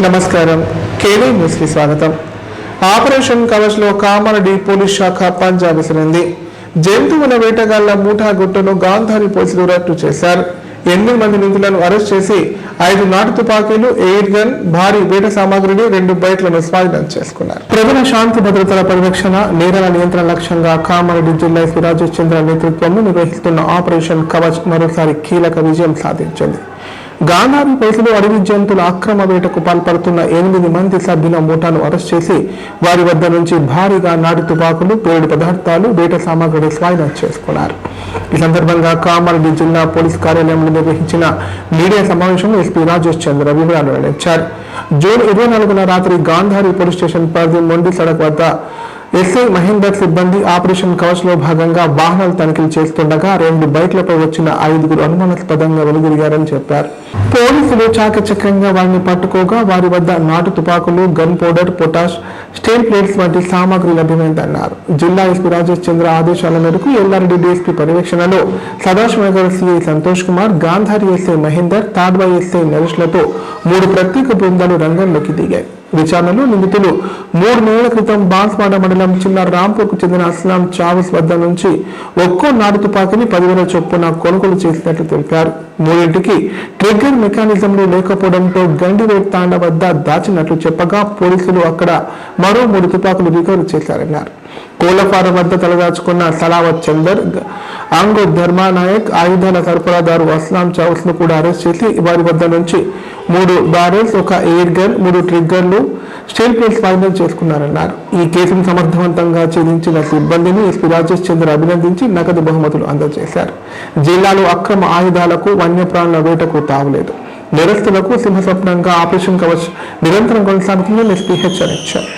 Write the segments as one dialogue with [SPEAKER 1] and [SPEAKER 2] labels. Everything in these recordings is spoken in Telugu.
[SPEAKER 1] నమస్కారం. కేవీ న్యూస్ కి స్వాగతం. ఆపరేషన్ కవచ్ లో కామారెడ్డి పోలీస్ శాఖ పంజా విసిరింది. జంతువుల వేటగాళ్ల ముఠా గుట్టును గాంధారి పోలీసులు రట్టు చేశారు. 8 మంది నిందితులను అరెస్ట్ చేసి 5 నాటు తుపాకీలు, ఎయిర్ గన్, భారీ వేట సామాగ్రిని, 2 బైక్లను స్వాధీనం చేసుకున్నారు. ప్రజల శాంతి భద్రతల పరిరక్షణ, నేరాల నియంత్రణ లక్ష్యంగా కామారెడ్డి జిల్లా ఎస్పీ రాజేష్ చంద్ర నేతృత్వంలో నిర్వహిస్తున్న ఆపరేషన్ కవచ్ మరోసారి కీలక విజయం సాధించింది. గాంధారి పోలీసులు అడవి జంతువుల అక్రమ వేటకు పాల్పడుతున్న 8 మంది సభ్యుల ముఠాను అరెస్ట్ చేసి వారి వద్ద నుంచి భారీగా నాటు తుపాకులు, పేలుడు పదార్థాలు, వేట సామాగ్రిని స్వాధీనం చేసుకున్నారు. ఈ సందర్భంగా కామారెడ్డి జిల్లా పోలీస్ కార్యాలయంలో నిర్వహించిన మీడియా సమావేశంలో ఎస్పీ రాజేష్ చంద్ర వివరాలు వెల్లడించారు. జూన్ 24న రాత్రి గాంధారి పోలీస్ స్టేషన్ పరిధి మొండి సడక్ వద్ద ఎస్ఐ మహేందర్ సిబ్బంది ఆపరేషన్ కవచ్ లో భాగంగా వాహనాలు తనిఖీలు చేస్తుండగా 2 బైక్లపై వచ్చిన 5 అనుమానాస్పదంగా వెలుగురిగారని చెప్పారు. పోలీసులు చాకచక్యంగా వారిని పట్టుకోగా వారి వద్ద నాటు తుపాకులు, gun powder, potash, steel plates వంటి సామాగ్రి లభ్యమైందన్నారు. జిల్లా ఎస్పీ రాజేష్ చంద్ర ఆదేశాల మేరకు ఎల్లారెడ్డి డీఎస్పీ పర్యవేక్షణలో Sadashivnagar CI Santosh Kumar, Gandhari SI Mahender, Tadwai SI నరేష్లతో 3 ప్రత్యేక బృందాలు రంగంలోకి దిగాయి. విచారణలో నిందితులు 3 నెలల క్రితం బాన్స్వాడ మండలం చిన్న రాంపూర్కు చెందిన అస్లాం చావుస్ వద్ద నుంచి ఒక్కో నాటు తుపాకీని 10,000 చొప్పున కొనుగోలు చేసినట్లు తెలిపారు. 3ంటికి ట్రిగ్గర్ మెకానిజంలు లేకపోవడంతో గండివేట్ తాండ వద్ద దాచినట్లు చెప్పగా పోలీసులు అక్కడ మరో 3 తుపాకులు రికవరీ చేశారన్నారు. కోళ్లఫారం వద్ద తలదాచుకున్న సలావత్ చందర్, ఆంగో ధర్మానాయక్, ఆయుధాల సరఫరాదారు అస్లాం చౌస్ ను కూడా అరెస్ట్ చేసి వారి వద్ద నుంచి 3 బ్యారెల్స్, 1 ఎయిర్ గన్, 3 ట్రిగ్గర్లు, స్టీల్ ప్లేట్స్ స్వాధీనం చేసుకున్నారన్నారు. ఈ కేసును సమర్థవంతంగా ఛేదించిన సిబ్బందిని ఎస్పీ రాజేష్ చంద్ర అభినందించి నగదు బహుమతులు అందజేశారు. జిల్లాలో అక్రమ ఆయుధాలకు, వన్యప్రాణుల వేటకు తావులేదు. నిరస్తులకు సింహస్వప్నంగా ఆపరేషన్ కవచ్ నిరంతరం కొనసాగుతుందని ఎస్పీ హెచ్చరించారు.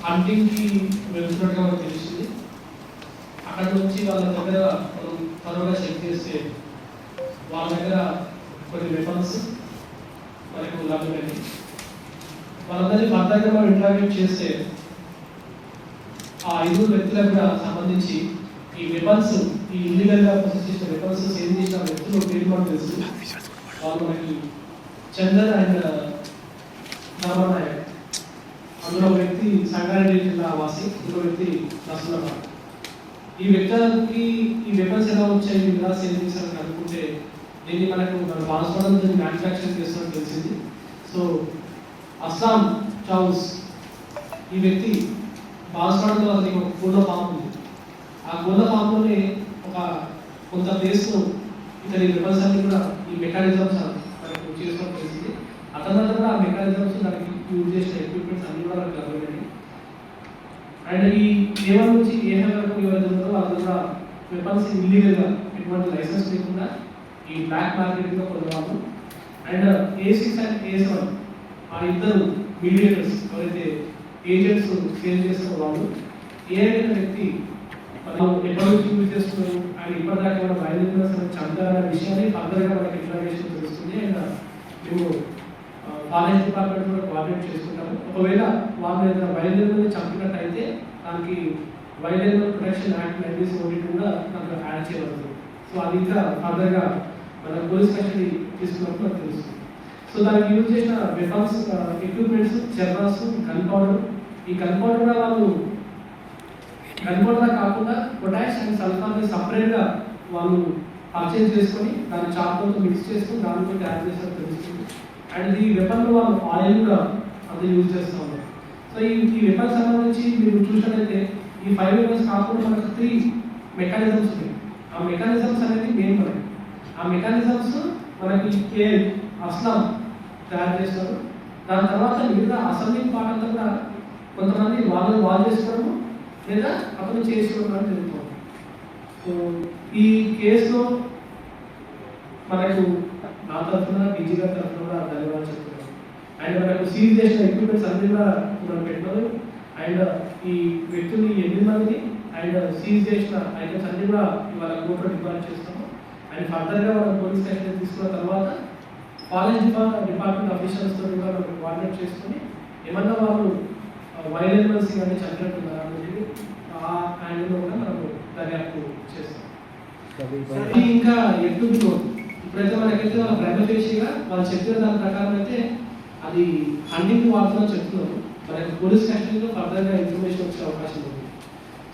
[SPEAKER 2] హంటింగ్ కి వెళ్తున్నట్టుగా మనకు తెలిసింది. అక్కడ నుంచి వాళ్ళ దగ్గర మనం త్వరగా చెక్ చేస్తే వాళ్ళ దగ్గర కొన్ని వెపన్స్ మనకు లభ్యమైంది. వాళ్ళందరినీ ఫర్దర్గా మనం ఇంటరాగేట్ చేస్తే ఆ 5 వ్యక్తులకు కూడా సంబంధించి ఈ వెపన్స్, ఈ ఇల్లీగల్ గా ప్రొసెస్ చేసిన వెపన్స్ సేల్ చేసిన వ్యక్తులు పేరు మనకు తెలుసు. వాళ్ళు మనకి చందర్ అండ్ రామనాయక్, అందులో ఒక వ్యక్తి సంగారెడ్డి జిల్లా వాసి, ఇంకో వ్యక్తి నసులాబాద్. ఈ వ్యక్తులకి ఈ వెపన్స్ ఎలా వచ్చాయి, ఎలా సేల్ చేశారని అనుకుంటే దీన్ని మనకు బాన్స్వాడ దీన్ని మ్యానుఫ్యాక్చరింగ్ చేస్తున్నట్టు తెలిసింది. సో అస్సాం చౌస్ ఈ వ్యక్తి బాన్స్వాడలో అతనికి ఒక కోళ్ళ ఫామ్ ఉంది. ఆ కోళ్ళ ఫామ్లోనే ఒక కొంత ప్లేస్లో ఇతని వెపన్స్ అన్ని కూడా ఈ మెకానిజమ్స్ మనకు చేసుకోవడం తెలిసింది. అతని కూడా ఆ మెకానిజమ్స్ దానికి యూజ్ చేసిన ఎక్విప్మెంట్స్ అన్ని కూడా మనకు లభ్యమైనవి. అండ్ ఈ ఏవన్ నుంచి ఏ వరకు ఎవరైతే ఉన్నారో వాళ్ళు కూడా వెపన్స్ ఇల్లీగల్గా ఎటువంటి లైసెన్స్ లేకుండా ఈ బ్లాక్ మార్కెట్లో కొనవాళ్ళు. అండ్ A6 అండ్ A7 ఆ 2 మీడియేటర్స్ ఎవరైతే ఏజెంట్స్ సేల్ చేస్తున్న వాళ్ళు, ఏ అయిన వ్యక్తి మనం ఎప్పటి నుంచి యూజ్ చేస్తున్నారు అండ్ ఇప్పటిదాకా మనం బయలుదేరిన చందాల విషయాన్ని ఫర్దర్గా మనకి ఇన్ఫర్మేషన్ తెలుస్తుంది. అండ్ మేము ఫారెస్ట్ డిపార్ట్మెంట్ కూడా కోఆర్డినేట్ చేసుకుంటాము. ఒకవేళ వాళ్ళు ఏదైనా వైల్డ్ యానిమల్ని చంపినట్టయితే దానికి వైల్డ్ యానిమల్ ప్రొటెక్షన్ యాక్ట్ 1972 కూడా దాంట్లో యాడ్ చేయబడుతుంది. సో అది ఇంకా ఫర్దర్గా మన పోలీస్ కస్టడీ తీసుకున్నప్పుడు నాకు తెలుస్తుంది. సో దానికి యూజ్ చేసిన వెపన్స్, ఎక్విప్మెంట్స్, చెర్రాస్, గన్ పౌడర్. ఈ గన్ పౌడర్ కూడా వాళ్ళు గన్ పౌడర్ కాకుండా పొటాష్ అండ్ సల్ఫార్ని సపరేట్గా వాళ్ళు పర్చేజ్ చేసుకొని దాన్ని చార్కోల్తో మిక్స్ చేసుకొని దాంతో తయారు చేసినట్టు తెలుస్తుంది. అండ్ ఈ వెపన్ వాళ్ళు ఆయిల్ కూడా అది యూజ్ చేస్తూ ఉన్నారు. సో ఈ వెపన్ సంబంధించి మీరు చూసినట్లయితే ఈ 5 వెపన్స్ కాకుండా మనకు 3 మెకానిజమ్స్ ఉన్నాయి. ఆ మెకానిజమ్స్ అనేది మెయిన్ మనకి. ఆ మెకానిజమ్స్ మనకి అస్లాం తయారు చేస్తారు. దాని తర్వాత మిగతా అసెంబ్లింగ్ పార్ట్ అంతా కూడా కొంతమంది వాళ్ళు చేసుకోవడము లేదా అతను చేసుకోవడం జరుగుతుంది. సో ఈ కేసులో మనకు నా తరఫున డీజీ గారి తరఫున కూడా ధన్యవాదాలు చెప్తున్నాను. అండ్ మనకు సీజ్ చేసిన ఎక్విప్మెంట్స్ అన్ని కూడా మనం పెట్టారు. అండ్ ఈ వ్యక్తులు 8 మందిని అండ్ సీజ్ చేసిన ఐటమ్స్ అన్ని కూడా ఇవాళ కోర్టులో డిపాజిట్ చేస్తాము. అండ్ ఫర్దర్గా మనం పోలీస్ స్టేషన్ తీసుకున్న తర్వాత ఫారెస్ట్ డిపార్ట్మెంట్ ఆఫీసర్స్తో కూడా మనం కోఆర్డినేట్ చేసుకుని ఏమన్నా వాళ్ళు వైల్డ్ యానిమల్స్ ఇవన్నీ చంపినట్టున్నారు అనేది ఆ యాంగిల్లో కూడా మనం దర్యాప్తు చేస్తాం. ఇంకా ఎప్పుడు ఇప్పుడైతే మనకైతే వాళ్ళ ప్రైమఫేషియగా వాళ్ళు చెప్పిన దాని ప్రకారం అయితే అది హండింగ్ వాడుతున్నా చెప్తున్నారు. మనకి పోలీస్ స్టేషన్లో ఫర్దర్గా ఇన్ఫర్మేషన్ వచ్చే అవకాశం ఉంది.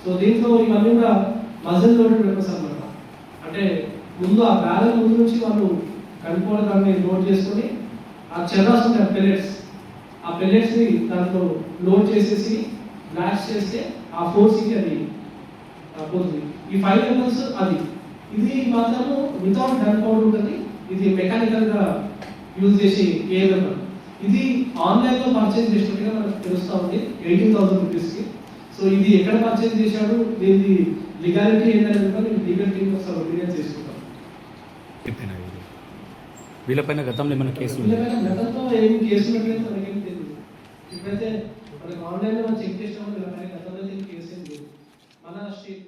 [SPEAKER 2] సో దీంట్లో ఇవన్నీ కూడా మజిల్ లోడెడ్ వెపన్స్ అన్నమాట. అంటే ముందు ఆ బ్యాలెన్స్ ముందు నుంచి వాళ్ళు కనుక్కోవడం దాన్ని లోడ్ చేసుకొని ఆ చెర్రాస్ ఉంటాయి పెల్లెట్స్, ఆ పెల్లెట్స్ని దాంట్లో లోడ్ చేసేసి బ్లాస్ట్ చేస్తే ఆ ఫోర్స్కి అది పోతుంది. ఈ 5 వెపన్స్ అది ఇది మాత్రము వితౌట్ గన్ పౌడర్ ఉంటుంది. ఇది మెకానికల్గా యూజ్ చేసి ఏ వెపన్ ఇది ఆన్లైన్లో పర్చేజ్ చేసినట్టుగా మనకు తెలుస్తూ ఉంది 18,000 రూపీస్కి. సో ఇది ఎక్కడ పర్చేజ్ చేశాడు, దీని లీగాలిటీ ఏంటనేది కూడా నేను లీగల్ టీమ్ ఒకసారి ఒపీనియన్ చేసుకుంటాం.
[SPEAKER 3] వీళ్ళపైన గతంలో ఏమైనా కేసులు
[SPEAKER 2] గతంలో ఏం కేసు ఉన్నట్లయితే మనకేం తెలియదు. ఇప్పుడైతే మనకి ఆన్లైన్లో మనం చెక్ చేసినప్పుడు వీళ్ళపైన గతంలో కేసు ఏం లేదు. మన స్టేట్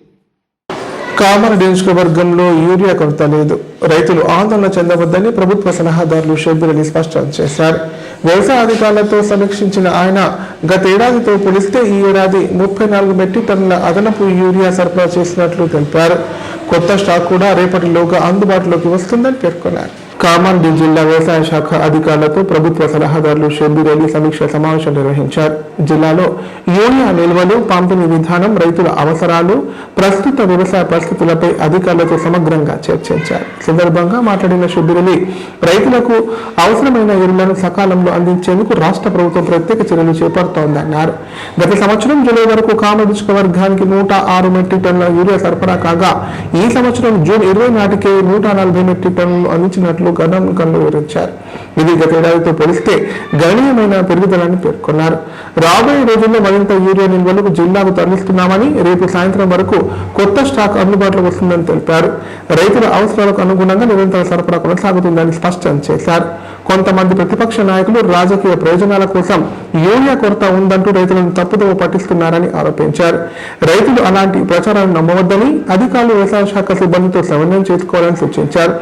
[SPEAKER 1] కామారెడ్డి నియోజకవర్గంలో యూరియా కొరత లేదు, రైతులు ఆందోళన చెందవద్దని ప్రభుత్వ సలహాదారులు షబ్బీర్ అలీ స్పష్టం చేశారు. వ్యవసాయ అధికారులతో సమీక్షించిన ఆయన గతేడాదితో పోలిస్తే ఈ ఏడాది 34 మెట్రిక్ టన్నుల అదనపు యూరియా సరఫరా చేసినట్లు తెలిపారు. కొత్త స్టాక్ కూడా రేపటిలోగా అందుబాటులోకి వస్తుందని పేర్కొన్నారు. కామారెడ్డి జిల్లా వ్యవసాయ శాఖ అధికారులతో ప్రభుత్వ సలహాదారులు షబ్బీర్ అలీ సమీక్ష సమావేశం నిర్వహించారు. జిల్లాలో యూరియా నిల్వలు, పంపిణీ విధానం, రైతుల అవసరాలు, ప్రస్తుత వ్యవసాయ పరిస్థితులపై అధికారులతో సమగ్రంగా చర్చించారు. సందర్భంగా మాట్లాడిన షబ్బీర్ అలీ రైతులకు అవసరమైన ఎరువులను సకాలంలో అందించేందుకు రాష్ట్ర ప్రభుత్వం ప్రత్యేక చర్యలు చేపడుతోందన్నారు. గత సంవత్సరం జూలై వరకు కామారెడ్డి నియోజకవర్గానికి 106 మెట్రిక్ టన్నుల యూరియా సరఫరా కాగా ఈ సంవత్సరం జూన్ 20 నాటికే 140 మెట్రిక్ టన్నులు అందించినట్లు గణాంకాలు వివరించారు. ఇది గతేడాదితో పోలిస్తే గణనీయమైన పెరుగుదలని పేర్కొన్నారు. రాబోయే రోజుల్లో మరింత యూరియా నిల్వలకు జిల్లాకు తరలిస్తున్నామని, రేపు సాయంత్రం వరకు కొత్త స్టాక్ అందుబాటులోకి వస్తుందని తెలిపారు. రైతుల అవసరాలకు అనుగుణంగా నిరంతర సరఫరా కొనసాగుతుందని స్పష్టం చేశారు. కొంతమంది ప్రతిపక్ష నాయకులు రాజకీయ ప్రయోజనాల కోసం యూరియా కొరత ఉందంటూ రైతులను తప్పుదోవ పట్టిస్తున్నారని ఆరోపించారు. రైతులు అలాంటి ప్రచారాన్ని నమ్మవద్దని, అధికారులు వ్యవసాయ శాఖ సిబ్బందితో సమన్వయం చేసుకోవాలని సూచించారు.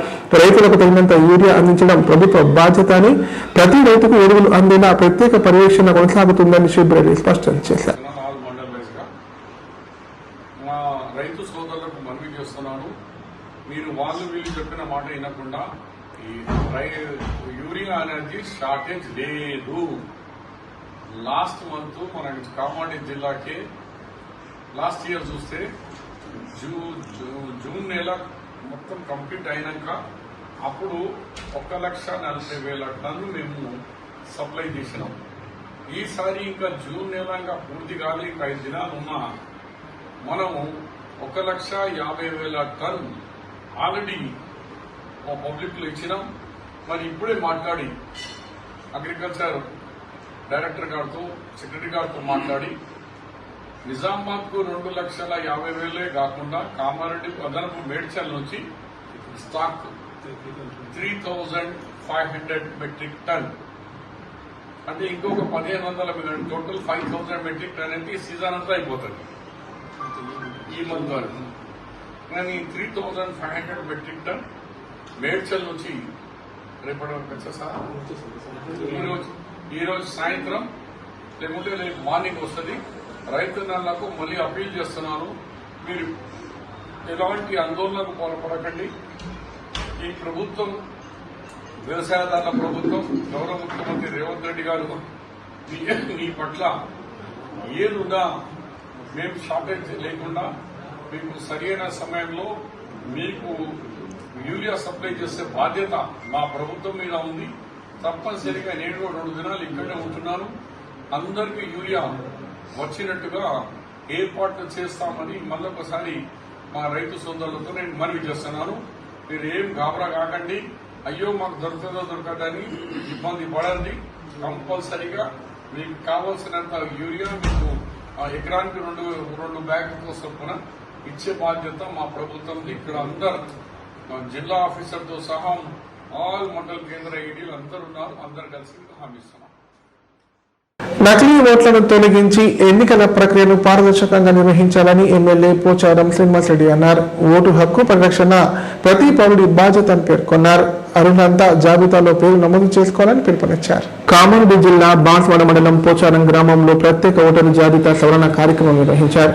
[SPEAKER 1] రైతులకు తగినంత యూరియా అందించడం ప్రభుత్వ బాధ్యత అని, ప్రతి రైతుకు ఎరువులు అందేలా ప్రత్యేక పర్యవేక్షణ కొనసాగుతుందని షబ్బీర్ అలీ స్పష్టం చేశారు.
[SPEAKER 4] రైతు సోదరులకు మనవి చేస్తున్నాను, మీరు వాళ్ళు వీళ్ళు చెప్పిన మాట వినకుండా ఈ యూరియా అనేది షార్టేజ్ లేదు. లాస్ట్ మంత్ మన కామారెడ్డి జిల్లాకే లాస్ట్ ఇయర్ చూస్తే జూన్ నెల మొత్తం కంప్లీట్ అయినాక అప్పుడు 1,40,40,000 టన్ను మేము సప్లై చేసినాం. ఈసారి ఇంకా జూన్ నెల ఇంకా పూర్తి కాదు, ఇంకా 5 దినాలు ఉన్నా మనము 1,50,000 టన్ ఆల్రెడీ పబ్లిక్ లో ఇచ్చినాం. మరి ఇప్పుడే మాట్లాడి అగ్రికల్చర్ డైరెక్టర్ గారితో, సెక్రటరీ గారితో మాట్లాడి నిజామాబాద్ కు 2,50,000 కాకుండా కామారెడ్డి అదనపు మేడ్చల్ నుంచి స్టాక్ 3,500 మెట్రిక్ టన్ అంటే ఇంకొక 1,500 టోటల్ 5,000 మెట్రిక్ టన్ అంటే సీజన్ అంతా అయిపోతుంది ఈ మంత్ వరకు. కానీ 3,500 మెట్రిక్ టన్ మేడ్చల్ నుంచి రేపటి వరకు వచ్చేసా ఈరోజు సాయంత్రం లేకుంటే రేపు మార్నింగ్ వస్తుంది. రైతన్నలకు మళ్ళీ అప్పీల్ చేస్తున్నాను, మీరు ఎలాంటి ఆందోళనకు పాల్పడకండి. ఈ ప్రభుత్వం వ్యవసాయదారుల ప్రభుత్వం, గౌరవ ముఖ్యమంత్రి రేవంత్ రెడ్డి గారు మీ పట్ల ఏదున్నా మేము షార్టేజ్ లేకుండా మీకు సరైన సమయంలో మీకు యూరియా సప్లై చేసే బాధ్యత మా ప్రభుత్వం మీద ఉంది. తప్పనిసరిగా నేను 2 దినాలు ఇక్కడే ఉంటున్నాను. అందరికీ యూరియా వచ్చినట్టుగా ఏర్పాట్లు చేస్తామని మళ్ళొకసారి మా రైతు సోదరులతో నేను మనవి చేస్తున్నాను. మీరు ఏం గాబరా కాకండి, అయ్యో మాకు దొరకదో దొరకదని ఇబ్బంది పడండి. కంపల్సరిగా మీకు కావాల్సినంత యూరియా మీకు ఎకరానికి 2 బ్యాగులతో చొప్పున ఇచ్చే బాధ్యత మా ప్రభుత్వంది. ఇక్కడ అందరు జిల్లా ఆఫీసర్తో సహా ఆల్ మండల కేంద్ర ఐడీలు అందరు ఉన్నారు. అందరు కలిసి హామీ ఇస్తున్నాం.
[SPEAKER 1] నకిలీ ఓట్లను తొలగించి ఎన్నికల ప్రక్రియను పారదర్శకంగా నిర్వహించాలని ఎమ్మెల్యే పోచారం శ్రీనివాసరెడ్డి అన్నారు. ఓటు హక్కు పరిరక్షణ ప్రతి పౌరుడి బాధ్యత అని పేర్కొన్నారు. అర్హులంతా జాబితాలో పేరు నమోదు చేసుకోవాలని పిలుపునిచ్చారు. కామారెడ్డి జిల్లా బాన్స్వాడ మండలం పోచారం గ్రామంలో ప్రత్యేక ఓటరు జాబితా సవరణ కార్యక్రమం నిర్వహించారు.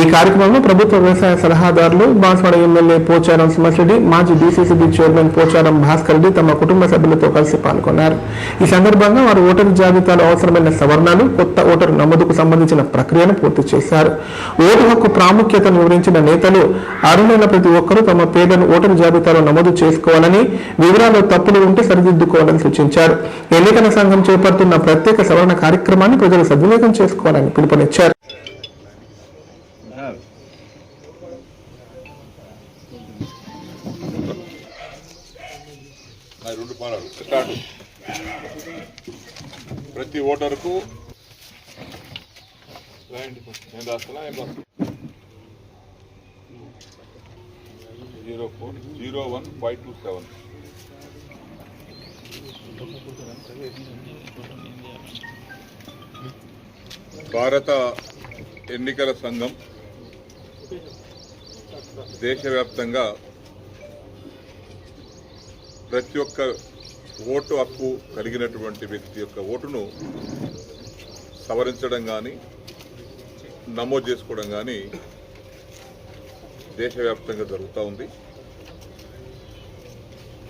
[SPEAKER 1] ఈ కార్యక్రమంలో ప్రభుత్వ వ్యవసాయ సలహాదారులు, బాన్స్వాడ ఎమ్మెల్యే పోచారం శ్రీనివాసరెడ్డి, మాజీ డీసీసీబీ చైర్మన్ పోచారం భాస్కర్ రెడ్డి తమ కుటుంబ సభ్యులతో కలిసి పాల్గొన్నారు. ఈ సందర్భంగా వారు ఓటరు జాబితాలో అవసరమైన సవరణలు, కొత్త ఓటరు నమోదుకు సంబంధించిన ప్రక్రియను పూర్తి చేశారు. ఓటు హక్కు ప్రాముఖ్యతను వివరించిన నేతలు అర్హులైన ప్రతి ఒక్కరూ తమ పేర్లను ఓటరు జాబితాలో నమోదు చేసుకోవాలని, వివరాల్లో తప్పులు ఉంటే సరిదిద్దుకోవాలని సూచించారు. ఎన్నికల సంఘం చేపడుతున్న ప్రత్యేక సవరణ కార్యక్రమాన్ని ప్రజలు సద్వినియోగం చేసుకోవాలని పిలుపునిచ్చారు.
[SPEAKER 5] ప్రతి ఓటరుకు 0401-527 భారత ఎన్నికల సంఘం దేశవ్యాప్తంగా ప్రతి ఒక్క ఓటు హక్కు కలిగినటువంటి వ్యక్తి యొక్క ఓటును సవరించడం కానీ నమోదు చేసుకోవడం కానీ దేశవ్యాప్తంగా జరుగుతూ ఉంది.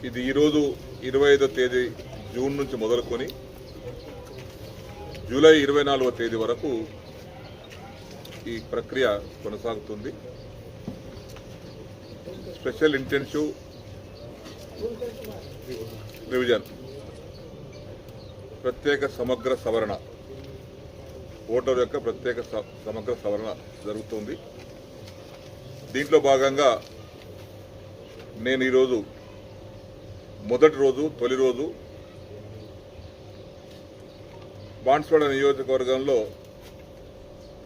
[SPEAKER 5] ఇది ఈరోజు 25వ తేదీ జూన్ నుంచి మొదలుకొని జూలై 24వ తేదీ వరకు ఈ ప్రక్రియ కొనసాగుతుంది. స్పెషల్ ఇంటెన్సివ్ రివిజన్, ప్రత్యేక సమగ్ర సవరణ, ఓటర్ యొక్క ప్రత్యేక సమగ్ర సవరణ జరుగుతుంది. దీంట్లో భాగంగా నేను ఈరోజు తొలి రోజు బాన్స్వాడ నియోజకవర్గంలో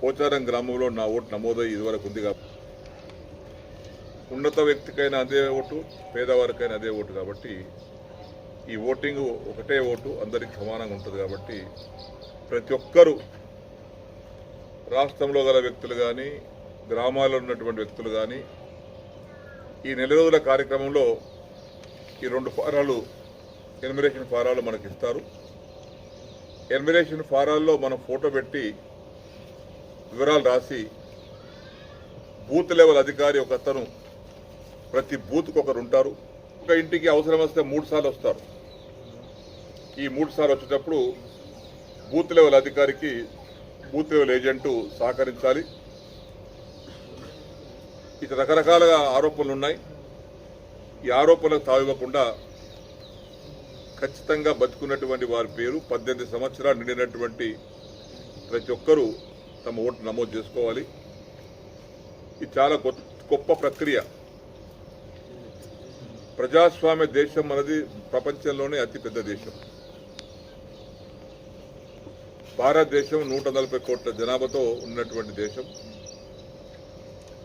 [SPEAKER 5] పోచారం గ్రామంలో నా ఓటు నమోదయ్యి ఇదివరకు ఉంది. ఉన్నత వ్యక్తికైనా అదే ఓటు, పేదవారికైనా అదే ఓటు కాబట్టి ఈ ఓటింగ్ ఒకటే ఓటు, అందరికీ సమానంగా ఉంటుంది. కాబట్టి ప్రతి ఒక్కరూ రాష్ట్రంలో గల వ్యక్తులు కానీ, గ్రామాల్లో ఉన్నటువంటి వ్యక్తులు కానీ ఈ నెల రోజుల కార్యక్రమంలో ఈ 2 ఫారాలు, ఎన్యుమరేషన్ ఫారాలు మనకి ఇస్తారు. ఎన్యుమరేషన్ ఫారాల్లో మనం ఫోటో పెట్టి వివరాలు రాసి బూత్ లెవెల్ అధికారి ఒక అతను ప్రతి బూత్కు ఒకరు ఉంటారు. ఒక ఇంటికి అవసరం వస్తే 3 సార్లు వస్తారు. ఈ 3 సార్లు వచ్చేటప్పుడు బూత్ లెవెల్ అధికారికి బూత్ లెవెల్ ఏజెంటు సహకరించాలి. ఇక రకరకాలుగా ఆరోపణలు ఉన్నాయి. ఈ ఆరోపణలకు తావివ్వకుండా ఖచ్చితంగా బతుకున్నటువంటి వారి పేరు, 18 సంవత్సరాలు నిండినటువంటి ప్రతి ఒక్కరూ తమ ఓటు నమోదు చేసుకోవాలి. ఇది చాలా గొప్ప ప్రక్రియ. ప్రజాస్వామ్య దేశం అనేది ప్రపంచంలోనే అతిపెద్ద దేశం. భారతదేశం 140 కోట్ల జనాభాతో ఉన్నటువంటి దేశం,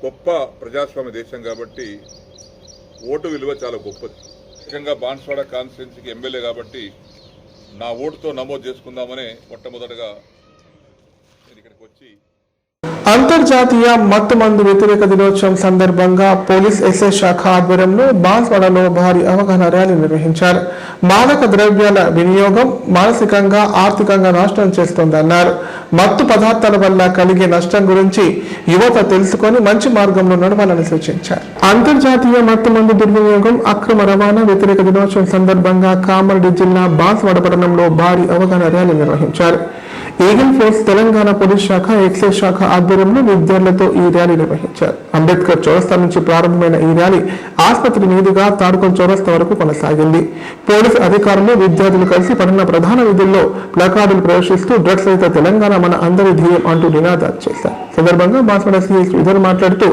[SPEAKER 5] గొప్ప ప్రజాస్వామ్య దేశం. కాబట్టి ఓటు విలువ చాలా గొప్పది. ముఖ్యంగా బాన్స్వాడ కాన్స్టిట్యున్సీకి ఎమ్మెల్యే కాబట్టి నా ఓటుతో నమోదు చేసుకుందామనే మొట్టమొదటగా నేను ఇక్కడికి వచ్చి
[SPEAKER 1] అంతర్జాతీయ మత్తుమందు వ్యతిరేక దినోత్సవం సందర్భంగా పోలీస్ ఎస్ఐ శాఖ ఆధ్వర్యంలో బాన్స్వాడలో భారీ అవగాహన ర్యాలీ నిర్వహించారు. మాదక ద్రవ్యాల వినియోగం మానసికంగా ఆర్థికంగా నాశనం చేస్తోందన్నారు. మత్తు పదార్థాల వల్ల కలిగే నష్టం గురించి యువత తెలుసుకొని మంచి మార్గంలో నడవాలని సూచించారు. అంతర్జాతీయ మత్తుమందు దుర్వినియోగం అక్రమ రవాణా వ్యతిరేక దినోత్సవం సందర్భంగా కామారెడ్డి జిల్లా బాన్స్వాడ పట్టణంలో భారీ అవగాహన ర్యాలీ నిర్వహించారు. ఈగల్ ఫోర్స్ తెలంగాణ పోలీస్ శాఖ ఎక్సైజ్ శాఖ ఆధ్వర్యంలో విద్యార్థులతో ఈ ర్యాలీ నిర్వహించారు. అంబేద్కర్ చౌరస్తా నుంచి ప్రారంభమైన ఈ ర్యాలీ ఆసుపత్రి మీదుగా తాడుకొండ చౌరస్తా వరకు కొనసాగింది. పోలీసు అధికారులు విద్యార్థులు కలిసి పట్టణ ప్రధాన వీధుల్లో ప్లకార్డులు ప్రదర్శిస్తూ డ్రగ్స్ రహిత తెలంగాణ మన అందరి ధ్యేయం అంటూ నినాదాలు చేశారు. సందర్భంగా బాన్స్వాడ సిఐ శ్రీధర్ మాట్లాడుతూ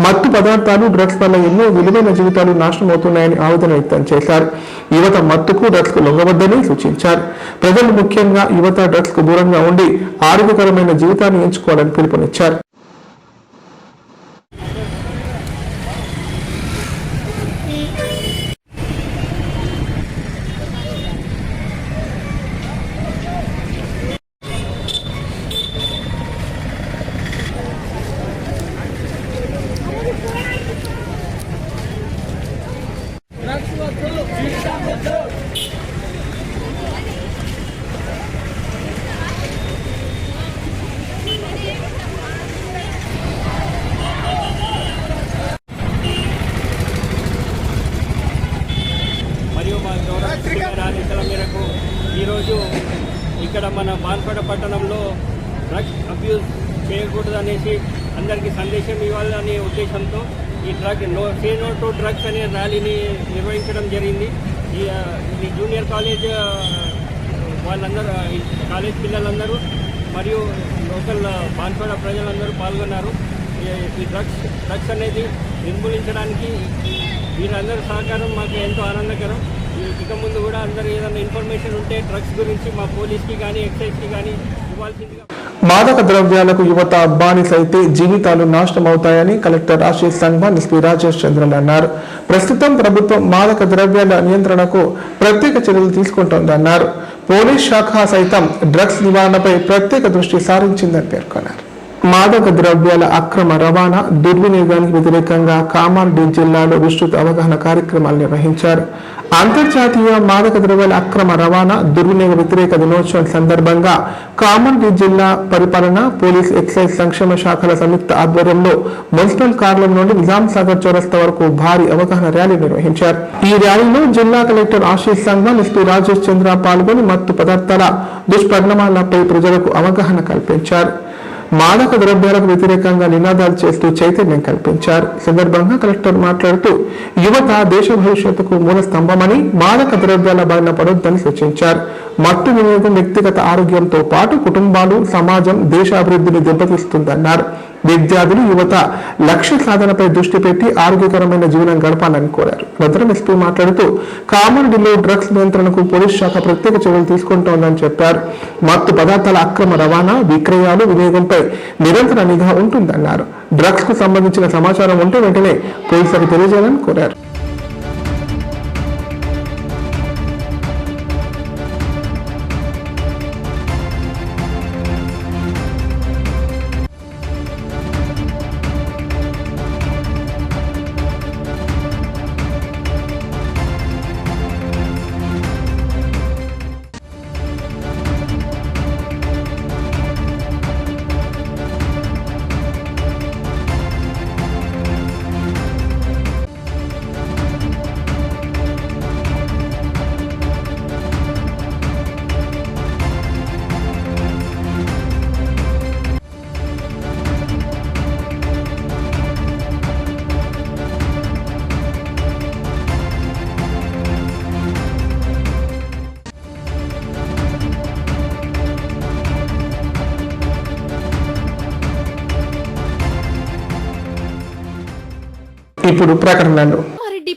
[SPEAKER 1] మత్తు పదార్థాలు డ్రగ్స్ వల్ల ఎన్నో విలువైన జీవితాలు నాశనం అవుతున్నాయని ఆవేదన వ్యక్తం చేశారు. యువత మత్తుకు డ్రగ్స్ కు లొంగవద్దని సూచించారు. ప్రజలు ముఖ్యంగా యువత డ్రగ్స్ కు దూరంగా ఉండి ఆరోగ్యకరమైన జీవితాన్ని ఎంచుకోవాలని పిలుపునిచ్చారు.
[SPEAKER 6] మరియు మా గౌరవ ఆదేశాల మేరకు ఈరోజు ఇక్కడ మన బాన్స్వాడ పట్టణంలో డ్రగ్స్ అబ్యూస్ చేయకూడదు అనేసి అందరికీ సందేశం ఇవ్వాలనే ఉద్దేశంతో ఈ సే నో టు డ్రగ్స్ అనే ర్యాలీని నిర్వహించడం జరిగింది. ఈ జూనియర్ కాలేజ్ వాళ్ళందరూ కాలేజ్ పిల్లలందరూ మరియు లోకల్ బాన్స్వాడ ప్రజలందరూ పాల్గొన్నారు. ఈ డ్రగ్స్ అనేది నిర్మూలించడానికి వీరందరూ సహకారం మాకు ఎంతో ఆనందకరం. ఇక ముందు కూడా అందరూ ఏదైనా ఇన్ఫర్మేషన్ ఉంటే డ్రగ్స్ గురించి మా పోలీస్కి కానీ ఎక్సైజ్కి కానీ ఇవ్వాల్సిందిగా.
[SPEAKER 1] మాదక ద్రవ్యాలకు యువత బానిసైతే జీవితాలు నాశనం అవుతాయని కలెక్టర్ ఆశీష్ సంఘ ఎస్పీ రాజేష్ చంద్రన్ అన్నారు. ప్రస్తుతం ప్రభుత్వం మాదక ద్రవ్యాల నియంత్రణకు ప్రత్యేక చర్యలు తీసుకుంటోందన్నారు. పోలీస్ శాఖ సైతం డ్రగ్స్ నివారణపై ప్రత్యేక దృష్టి సారించిందని పేర్కొన్నారు. మాదక ద్రవ్యాల అక్రమ రవాణా దుర్వినియోగానికి వ్యతిరేకంగా కామారెడ్డి జిల్లాలో విస్తృత అవగాహన కార్యక్రమాలు నిర్వహించారు. అంతర్జాతీయ మాదక ద్రవ్యాల అక్రమ రవాణా దుర్వినియోగ వ్యతిరేక దినోత్సవం సందర్భంగా కామారెడ్డి జిల్లా పరిపాలన పోలీస్ ఎక్సైజ్ సంక్షేమ శాఖల సంయుక్త ఆధ్వర్యంలో మున్సిపల్ కార్యాలయం నుండి నిజాం సాగర్ చౌరస్తా వరకు భారీ అవగాహన ర్యాలీ నిర్వహించారు. ఈ ర్యాలీలో జిల్లా కలెక్టర్ ఆశీష్ సంఘ ఎస్పీ రాజేష్ చంద్ర పాల్గొని మత్తు పదార్థాల దుష్పరిణామాలపై ప్రజలకు అవగాహన కల్పించారు. మాదక ద్రవ్యాలకు వ్యతిరేకంగా నినాదాలు చేస్తూ చైతన్యం కల్పించారు. సందర్భంగా కలెక్టర్ మాట్లాడుతూ యువత దేశ భవిష్యత్తుకు మూల స్తంభమని మాదక ద్రవ్యాల బారిన పడొద్దని సూచించారు. మత్తు వినియోగం వ్యక్తిగత ఆరోగ్యంతో పాటు కుటుంబాలు సమాజం దేశ అభివృద్ధిని దెబ్బతీస్తుందన్నారు. విద్యార్థులు యువత లక్ష్య సాధనపై దృష్టి పెట్టి ఆరోగ్యకరమైన జీవనం గడపాలని కోరారు. అనంతరం ఎస్పీ మాట్లాడుతూ కామారెడ్డిలో డ్రగ్స్ నియంత్రణకు పోలీస్ శాఖ ప్రత్యేక చర్యలు తీసుకుంటోందని చెప్పారు. మత్తు పదార్థాల అక్రమ రవాణా విక్రయాలు వినియోగంపై నిరంతర నిఘా ఉంటుందన్నారు. డ్రగ్స్ కు సంబంధించిన సమాచారం ఉంటే వెంటనే పోలీసులకు తెలియజేయాలని కోరారు. ఇప్పుడు ప్రకటనలు.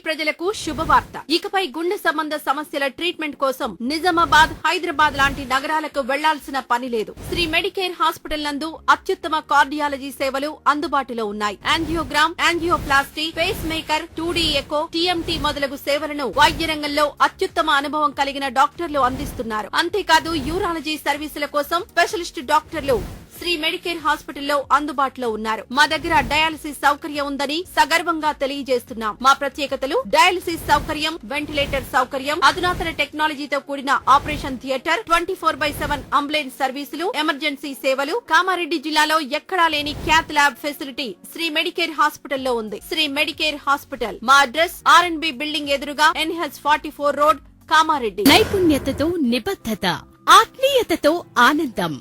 [SPEAKER 7] ప్రజలకు శుభవార్త. ఇకపై గుండె సంబంధ సమస్యల ట్రీట్మెంట్ కోసం నిజామాబాద్, హైదరాబాద్ లాంటి నగరాలకు వెళ్లాల్సిన పని లేదు. శ్రీ మెడికేర్ హాస్పిటల్ నందు అత్యుత్తమ కార్డియాలజీ సేవలు అందుబాటులో ఉన్నాయి. Angiogram, angioplasty, pacemaker, 2D echo, TMT మొదలగు సేవలను వైద్య రంగంలో అత్యుత్తమ అనుభవం కలిగిన డాక్టర్లు అందిస్తున్నారు. అంతేకాదు యూరాలజీ సర్వీసుల కోసం స్పెషలిస్ట్ డాక్టర్లు శ్రీ మెడికేర్ హాస్పిటల్లో అందుబాటులో ఉన్నారు. మా దగ్గర డయాలసిస్ సౌకర్యం ఉందని సగర్వంగా తెలియజేస్తున్నాం. మా ప్రత్యేకతలు డయాలసిస్ సౌకర్యం, వెంటిలేటర్ సౌకర్యం, అధునాతన టెక్నాలజీతో కూడిన ఆపరేషన్ థియేటర్, 24/7 అంబులెన్స్ సర్వీసులు, ఎమర్జెన్సీ సేవలు. కామారెడ్డి జిల్లాలో ఎక్కడా లేని cath lab facility Sri Medicare హాస్పిటల్లో ఉంది. శ్రీ మెడికేర్ హాస్పిటల్ మా అడ్రస్ R&B బిల్డింగ్ ఎదురుగా NH44 రోడ్, కామారెడ్డి.
[SPEAKER 8] నైపుణ్యతతో నిబద్ధత, ఆత్మీయతతో ఆనందం,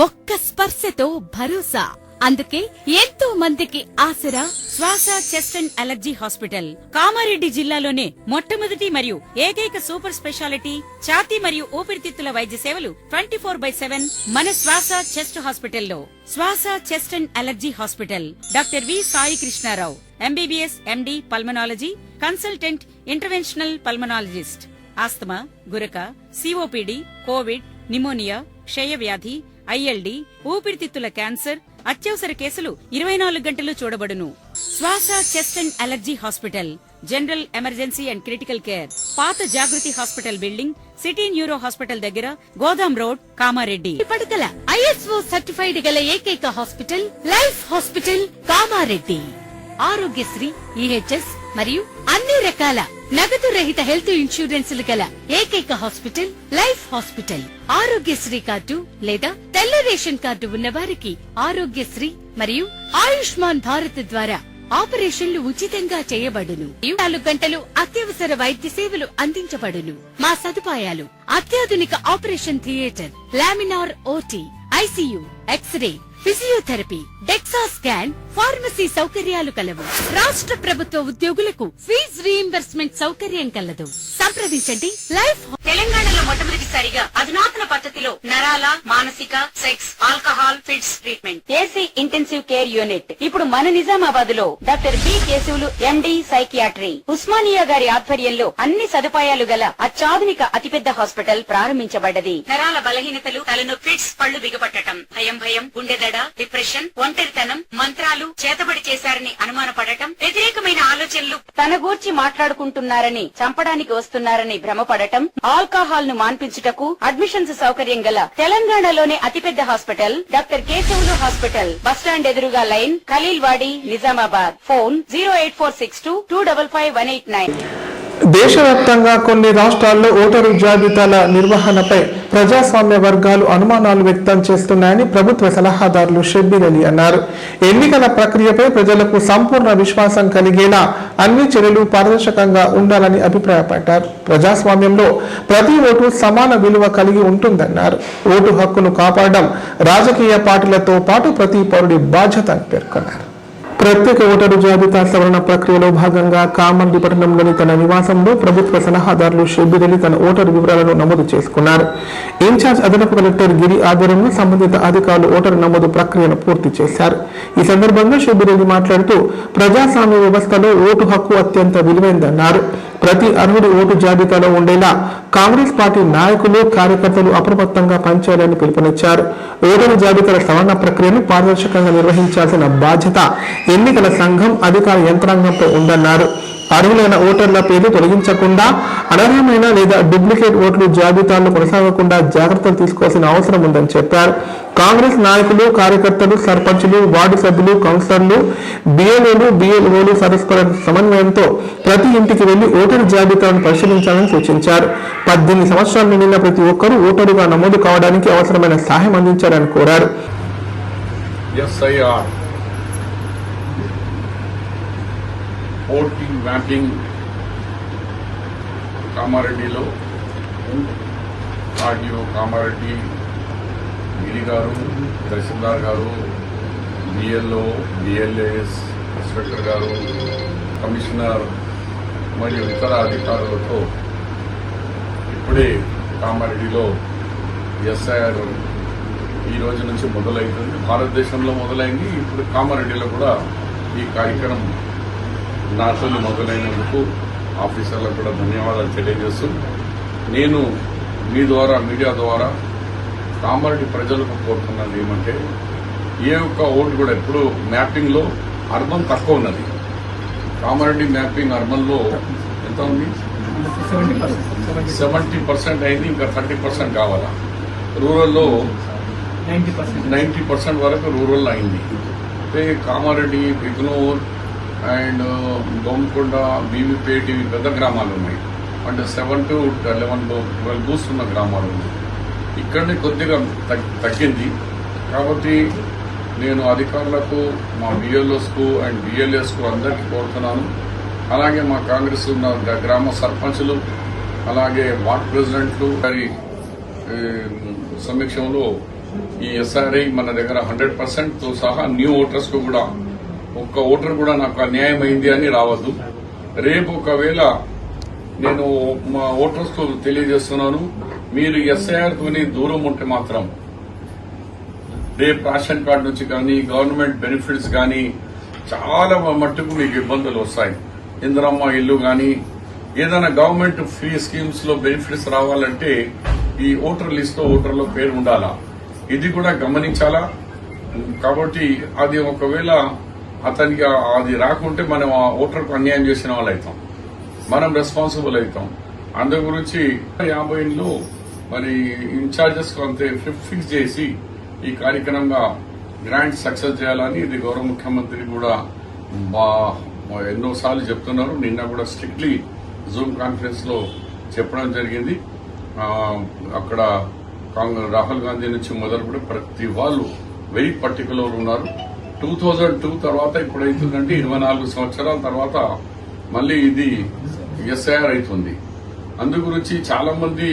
[SPEAKER 8] ఒక్క స్పర్శతో భరోసా. అందుకే ఎంతో మందికి ఆసరా శ్వాస chest and allergy hospital. Kamareddy జిల్లాలోనే మొట్టమొదటి మరియు ఏకైక సూపర్ స్పెషాలిటీ ఛాతీ మరియు ఊపిరితిత్తుల వైద్య సేవలు 24/7 మన శ్వాస చెస్ట్ హాస్పిటల్లో. Swasa chest and allergy hospital. Doctor V Sai Krishnarao, MBBS MD pulmonology, consultant interventional pulmonologist. Asthma, గురక, COPD, కోవిడ్, నిమోనియా, క్షయవ్యాధి, ILD, ఊపిరితిత్తుల క్యాన్సర్, అత్యవసర కేసులు 24 గంటలు చూడబడును. Swasa chest and allergy hospital. General emergency and critical care. పాత Jagruti hospital building, city neuro hospital దగ్గర, గోదాం రోడ్, కామారెడ్డి. పడకల ISO సర్టిఫైడ్ గల ఏకైక hospital life hospital Kamareddy. Aarogyasri, EHS మరియు అన్ని రకాల నగదు రహిత హెల్త్ ఇన్సూరెన్సులు గల ఏకైక hospital life hospital. Aarogyasri card లేదా తెల్ల రేషన్ కార్డు ఉన్న వారికి ఆరోగ్యశ్రీ మరియు ఆయుష్మాన్ భారత్ ద్వారా ఆపరేషన్లు ఉచితంగా చేయబడును. 24 గంటలు అత్యవసర వైద్య సేవలు అందించబడును. మా సదుపాయాలు: అత్యాధునిక operation theatre, laminar OT, ICU, x ray, physiotherapy, DEXA scan, pharmacy సౌకర్యాలు కలవు. రాష్ట్ర ప్రభుత్వ ఉద్యోగులకు ఫీజు రీయింబర్స్మెంట్ సౌకర్యం కలదు. సంప్రదించండి లైఫ్. తెలంగాణలో మొట్టమొదటిసారిగా అధునాతన పద్ధతిలో నరాల, మానసిక, sex, alcohol, fits treatment, AC intensive care unit ఇప్పుడు మన నిజామాబాద్ లో doctor B Keshavulu MD psychiatry, Osmania గారి ఆధ్వర్యంలో అన్ని సదుపాయాలు గల అత్యాధునిక అతిపెద్ద హాస్పిటల్ ప్రారంభించబడ్డది. నరాల బలహీనతలు, తలనొప్పి, ఫిట్స్, పళ్లు బిగపట్టడం, భయం, గుండెదడ, డిప్రెషన్, ఒంటరితనం, మంత్రాలు చేతబడి చేశారని అనుమానపడటం, వ్యతిరేకమైన ఆలోచనలు, తన గూర్చి మాట్లాడుకుంటున్నారని, చంపడానికి వస్తున్నారని భ్రమపడటం, ఆల్కహాల్ ను మాన్పించుటకు అడ్మిషన్స్ సౌకర్యం గల తెలంగాణలోనే అతిపెద్ద hospital doctor Keshavulu hospital. Bus stand ఎదురుగా లైన్, ఖలీల్వాడి, నిజామాబాద్. ఫోన్ 08462255189.
[SPEAKER 1] దేశవ్యాప్తంగా కొన్ని రాష్ట్రాల్లో ఓటరు జాబితాల నిర్వహణపై ప్రజాస్వామ్య వర్గాలు అనుమానాలు వ్యక్తం చేస్తున్నాయని ప్రభుత్వ సలహాదారులు షబ్బీర్ అలీ అన్నారు. ఎన్నికల ప్రక్రియపై ప్రజలకు సంపూర్ణ విశ్వాసం కలిగేలా అన్ని చర్యలు పారదర్శకంగా ఉండాలని అభిప్రాయపడ్డారు. ప్రజాస్వామ్యంలో ప్రతి ఓటు సమాన విలువ కలిగి ఉంటుందన్నారు. ఓటు హక్కును కాపాడడం రాజకీయ పార్టీలతో పాటు ప్రతి పౌరుడి బాధ్యత అని పేర్కొన్నారు. ప్రత్యేక ఓటరు జాబితా సవరణ ప్రక్రియలో భాగంగా కామారెడ్డి పట్టణంలోని తన నివాసంలో ప్రభుత్వ సలహాదారులు షబ్బీర్ అలీ తన ఓటరు వివరాలను నమోదు చేసుకున్నారు. ఇన్ఛార్జ్ అదనపు కలెక్టర్ గిరి ఆధ్వర్యంలో సంబంధిత అధికారులు ఓటరు నమోదు ప్రక్రియను పూర్తి చేశారు. ఈ సందర్భంగా షబ్బీర్ అలీ మాట్లాడుతూ ప్రజాస్వామ్య వ్యవస్థలో ఓటు హక్కు అత్యంత విలువైందన్నారు. ప్రతి అర్హుడి ఓటు జాబితాలో ఉండేలా కాంగ్రెస్ పార్టీ నాయకులు, కార్యకర్తలు అప్రమత్తంగా పనిచేయాలని పిలుపునిచ్చారు. ఓటరు జాబితాల సవరణ ప్రక్రియను పారదర్శకంగా నిర్వహించాల్సిన బాధ్యత ఎన్నికల సంఘం, అధికార యంత్రాంగంపై ఉందన్నారు. అర్హులైన ఓటర్ల పేర్లు తొలగించకుండా, అనర్హమైన లేదా డూప్లికేట్ ఓట్లు జాబితాల్లో కొనసాగకుండా జాగ్రత్తలు తీసుకోవాల్సిన అవసరం ఉందని చెప్పారు. కాంగ్రెస్ నాయకులు, కార్యకర్తలు, సర్పంచులు, వార్డు సభ్యులు, కౌన్సిలర్లు, BLOలు, BLOలు పరస్పర సమన్వయంతో ప్రతి ఇంటికి వెళ్లి ఓటరు జాబితాలను పరిశీలించాలని సూచించారు. 18 సంవత్సరాలు నిండిన ప్రతి ఒక్కరూ ఓటరుగా నమోదు కావడానికి అవసరమైన సహాయం అందించాలని కోరారు.
[SPEAKER 4] ఓటింగ్ మ్యాపింగ్ కామారెడ్డిలో ఆర్డీఓ కామారెడ్డి గిరి గారు, తహసీల్దార్ గారు, BLO, BLAS ఇన్స్పెక్టర్ గారు, కమిషనర్ మరియు ఇతర అధికారులతో ఇప్పుడే కామారెడ్డిలో SIR ఈ రోజు నుంచి మొదలవుతుంది. భారతదేశంలో మొదలైంది, ఇప్పుడు కామారెడ్డిలో కూడా ఈ కార్యక్రమం నాతో మొదలైనందుకు ఆఫీసర్లకు కూడా ధన్యవాదాలు తెలియజేస్తూ, నేను మీ ద్వారా, మీడియా ద్వారా కామారెడ్డి ప్రజలకు కోరుతున్నది ఏమంటే, ఏ ఒక్క ఓటు కూడా ఎప్పుడు మ్యాపింగ్లో అర్బన్ తక్కువ ఉన్నది. కామారెడ్డి మ్యాపింగ్ అర్బన్లో ఎంత ఉంది? 70% అయింది, ఇంకా 30% కావాలా. రూరల్లో 90% వరకు రూరల్ అయింది. అంటే కామారెడ్డి, బిగ్నూర్ అండ్ దోమకొండ, బీవీపేట పెద్ద గ్రామాలు ఉన్నాయి. అంటే 7 to 12 బూత్స్ ఉన్న గ్రామాలు ఉన్నాయి. ఇక్కడనే కొద్దిగా తగ్గింది. కాబట్టి నేను అధికారులకు, మా బిఎల్ఓస్కు అండ్ బిఎల్ఏస్కు అందరికీ కోరుతున్నాను. అలాగే మా కాంగ్రెస్ ఉన్న గ్రామ సర్పంచులు, అలాగే వార్డ్ ప్రెసిడెంట్లు గారి సమీక్షంలో ఈ ఎస్ఆర్ఐ మన దగ్గర 100%తో సహా న్యూ ఓటర్స్కు కూడా ఒక్క ఓటర్ కూడా నాకు అన్యాయం అయింది అని రావద్దు. రేపు ఒకవేళ నేను మా ఓటర్స్కు తెలియజేస్తున్నాను, మీరు ఎస్ఐఆర్తోని దూరం ఉంటే మాత్రం రేపు రేషన్ కార్డు నుంచి కానీ గవర్నమెంట్ బెనిఫిట్స్ కానీ చాలా మట్టుకు మీకు ఇబ్బందులు వస్తాయి. ఇందిరమ్మ ఇల్లు కానీ ఏదైనా గవర్నమెంట్ ఫ్రీ స్కీమ్స్ లో బెనిఫిట్స్ రావాలంటే ఈ ఓటర్ లిస్ట్ లో ఓటర్లో పేరు ఉండాలా, ఇది కూడా గమనించాలా. కాబట్టి అది ఒకవేళ అతనికి అది రాకుంటే మనం ఆ ఓటర్కు అన్యాయం చేసిన వాళ్ళు అవుతాం, మనం రెస్పాన్సిబుల్ అవుతాం. అందు గురించి 50 మరి ఇన్ఛార్జెస్ అంతే ఫిక్స్ చేసి ఈ కార్యక్రమంగా గ్రాండ్ సక్సెస్ చేయాలని ఇది గౌరవ ముఖ్యమంత్రి కూడా ఎన్నోసార్లు చెప్తున్నారు. నిన్న కూడా స్ట్రిక్ట్లీ జూమ్ కాన్ఫరెన్స్ లో చెప్పడం జరిగింది. అక్కడ రాహుల్ గాంధీ నుంచి మొదలు కూడా ప్రతి వాళ్ళు వెరీ పర్టికులర్ ఉన్నారు. 2002 తర్వాత ఇప్పుడు అవుతుందంటే 24 సంవత్సరాల తర్వాత మళ్ళీ ఇది ఎస్ఐఆర్ అవుతుంది. అందు గురించి చాలా మంది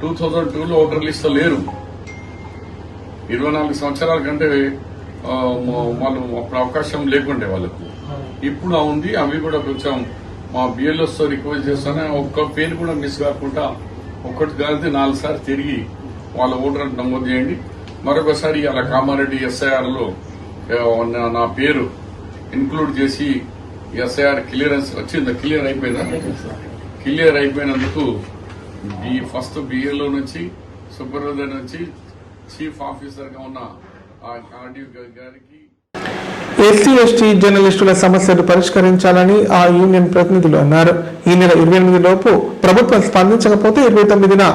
[SPEAKER 4] 2002లో ఓటర్ లిస్ట్ లో లేరు. 24 సంవత్సరాల కంటే వాళ్ళు అప్పుడు అవకాశం లేకుండే వాళ్ళకు, ఇప్పుడు ఉంది. అవి కూడా కొంచెం మా బిఎల్ఎస్ తో రిక్వెస్ట్ చేస్తానే ఒక్క పేరు కూడా మిస్ కాకుండా ఒక్కటి కలిసి 4 సార్లు తిరిగి వాళ్ళ ఓటర్ నమోదు చేయండి. మరొకసారి అలా కామారెడ్డి ఎస్ఐఆర్ లో నా పేరు ఇన్క్లూడ్ చేసి ఎస్ఐఆర్ క్లియరెన్స్ వచ్చిందా, క్లియర్ అయిపోయిందా? క్లియర్ అయిపోయినందుకు ఫస్ట్ బిఎల్ఓ నుంచి సూపర్వైజర్ నుంచి చీఫ్ ఆఫీసర్ గా ఉన్న ఆర్డీఓ గారికి
[SPEAKER 1] ఎస్సీ ఎస్టీ జర్నలిస్టుల సమస్యలు పరిష్కరించాలని ఆ యూనియన్ ప్రతినిధులు అన్నారు. ఈ నెల 28 లోపు ప్రభుత్వం స్పందించకపోతే 29న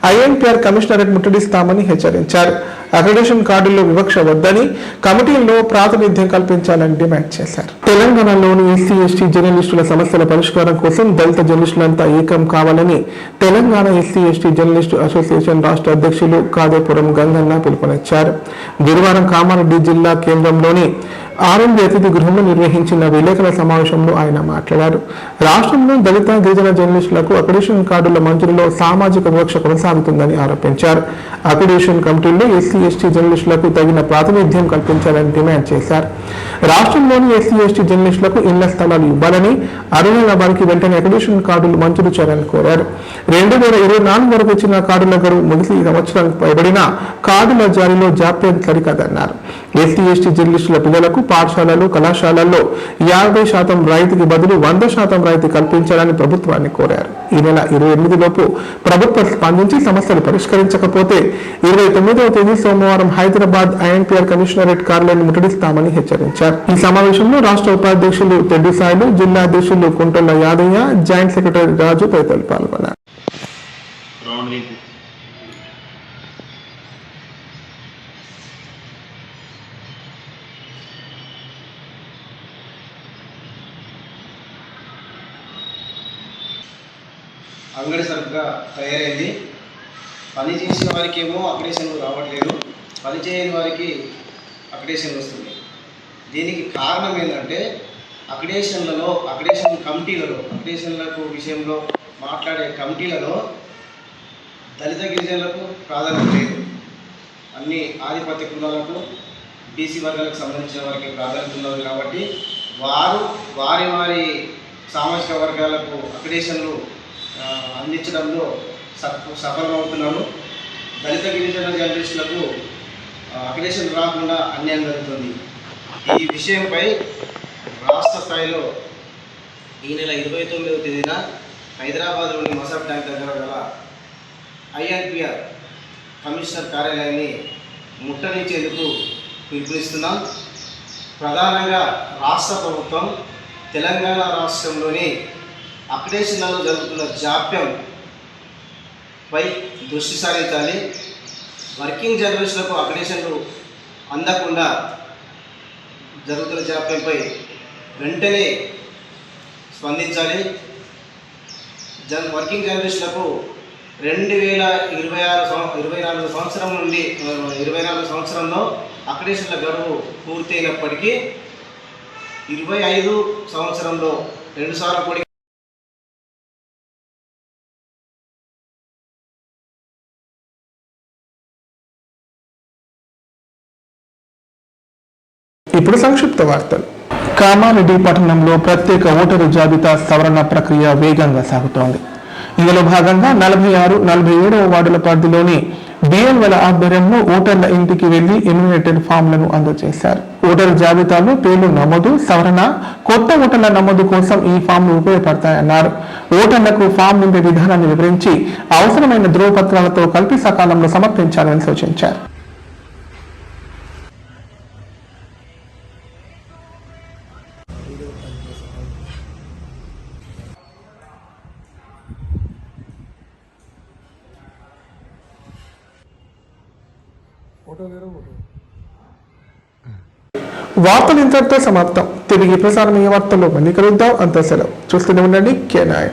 [SPEAKER 1] ఐఎన్పిఆర్ కమిషనరేట్ ముట్టడిస్తామని హెచ్చరించారు. అక్రిడేషన్ కార్డుల్లో వివక్ష వద్దని, కమిటీల్లో ప్రాతినిధ్యం కల్పించాలని డిమాండ్ చేశారు. తెలంగాణలోని ఎస్సీ ఎస్టీ జర్నలిస్టుల సమస్యల పరిష్కారం కోసం దళిత జర్నలిస్టులంతా ఏకం కావాలని Telangana SC ST journalist association రాష్ట్ర అధ్యక్షులు కాదేపురం గంగన్న పిలుపునిచ్చారు. గురువారం కామారెడ్డి జిల్లా కేంద్రంలోని ఆర్ఎంబి అతిథి గృహంలో నిర్వహించిన విలేకరుల సమావేశంలో ఆయన మాట్లాడారు. రాష్ట్రంలో దళిత గిరిజన జర్నలిస్టులకు అక్రిడేషన్ కార్డుల మంజూరులో సామాజిక వివక్ష కొనసాగుతుందని ఆరోపించారు. అక్రిడేషన్ కమిటీల్లో ఎస్సీ ఎస్టీ జర్నలిస్టులకు తగిన ప్రాతినిధ్యం కల్పించాలని డిమాండ్ చేశారు. రాష్ట్రంలోని ఎస్సీ ఎస్టీ జర్నలిస్టులకు ఇళ్ల స్థలాలు ఇవ్వాలని, అర్హులైన వారికి వెంటనే అక్రిడేషన్ కార్డులు మంజూరు చేయాలని కోరారు. 2024 వరకు ఇచ్చిన కార్డుల గడువు ముగిసి సంవత్సరానికి పైబడినా కార్డుల జారీలో జాప్యం సరికాదన్నారు. ఎస్సీ ఎస్టీ జర్నలిస్టుల పిల్లలకు పాఠశాలలు, కళాశాలల్లో 50% రాయితీకి బదులు 100% రాయితీ కల్పించాలని ప్రభుత్వాన్ని కోరారు. ఈ నెల 28 లోపు ప్రభుత్వం స్పందించి సమస్యలు పరిష్కరించకపోతే 29వ తేదీ సోమవారం హైదరాబాద్ ఐఎన్పిఆర్ కమిషనరేట్ కార్యాలయాన్ని ముట్టడిస్తామని హెచ్చరించారు. ఈ సమావేశంలో రాష్ట్ర ఉపాధ్యక్షులు తెడ్డి సాయిలు, జిల్లా అధ్యక్షులు కుంటొల్ల యాదయ్య, జాయింట్ సెక్రటరీ రాజు తదితరులు పాల్గొన్నారు.
[SPEAKER 9] అంగడి సరుకుగా తయారైంది. పని చేసిన వారికి ఏమో అక్రిడేషన్లు రావట్లేదు, పని చేయని వారికి అక్రిడేషన్ వస్తుంది. దీనికి కారణం ఏంటంటే అక్రిడేషన్ కమిటీలలో అక్రిడేషన్లకు విషయంలో మాట్లాడే కమిటీలలో దళిత గిరిజనులకు ప్రాధాన్యత లేదు. అన్ని ఆధిపత్య కులాలకు, బీసీ వర్గాలకు సంబంధించిన వారికి ప్రాధాన్యత ఉన్నది. కాబట్టి వారి వారి సామాజిక వర్గాలకు అక్రిడేషన్లు అందించడంలో సఫలమవుతున్నారు. దళిత గిరిజన జర్నలిస్టులకు అక్రిడేషన్ రాకుండా అన్యాయం జరుగుతుంది. ఈ విషయంపై రాష్ట్ర స్థాయిలో ఈ నెల 29వ తేదీన హైదరాబాద్లోని మసాబ్ ట్యాంక్ దగ్గర గల ఐఎన్పిఆర్ కమిషనర్ కార్యాలయాన్ని ముట్టడించేందుకు పిలుపునిస్తున్నాం. ప్రధానంగా రాష్ట్ర ప్రభుత్వం తెలంగాణ రాష్ట్రంలోని అక్రిడేషన్లలో జరుగుతున్న జాప్యంపై దృష్టి సారించాలి. వర్కింగ్ జర్నలిస్టులకు అక్రిడేషన్లు అందకుండా జరుగుతున్న జాప్యంపై వెంటనే స్పందించాలి. వర్కింగ్ జర్నలిస్టులకు 2024 సంవత్సరం నుండి 24 సంవత్సరంలో అక్రిడేషన్ల గడువు పూర్తయినప్పటికీ 25 సంవత్సరంలో 2 సార్లు పొడి
[SPEAKER 1] ఇప్పుడు సంక్షిప్త వార్తలు. కామారెడ్డి పట్టణంలో ప్రత్యేక ఓటరు జాబితా సవరణ ప్రక్రియ వేగంగా సాగుతోంది. ఇందులో భాగంగా 46, 47వ వార్డుల పరిధిలోని బిఎల్ఓల ఆధ్వర్యంలో ఓటర్ల ఇంటికి వెళ్లి ఎన్యుమరేటెడ్ ఫామ్లను అందజేశారు. ఓటరు జాబితాలో పేర్లు నమోదు, సవరణ, కొత్త ఓటర్ల నమోదు కోసం ఈ ఫామ్లు ఉపయోగపడతాయన్నారు. ఓటర్లకు ఫామ్ నింపే విధానాన్ని వివరించి అవసరమైన ధ్రువపత్రాలతో కలిపి సకాలంలో సమర్పించాలని సూచించారు. వార్తలు ఇంతటితో సమాప్తం. తిరిగి ప్రసారమయ్యే వార్తల్లో మళ్ళీ కలుద్దాం. అంత సెలవు. చూస్తూనే ఉండండి K9.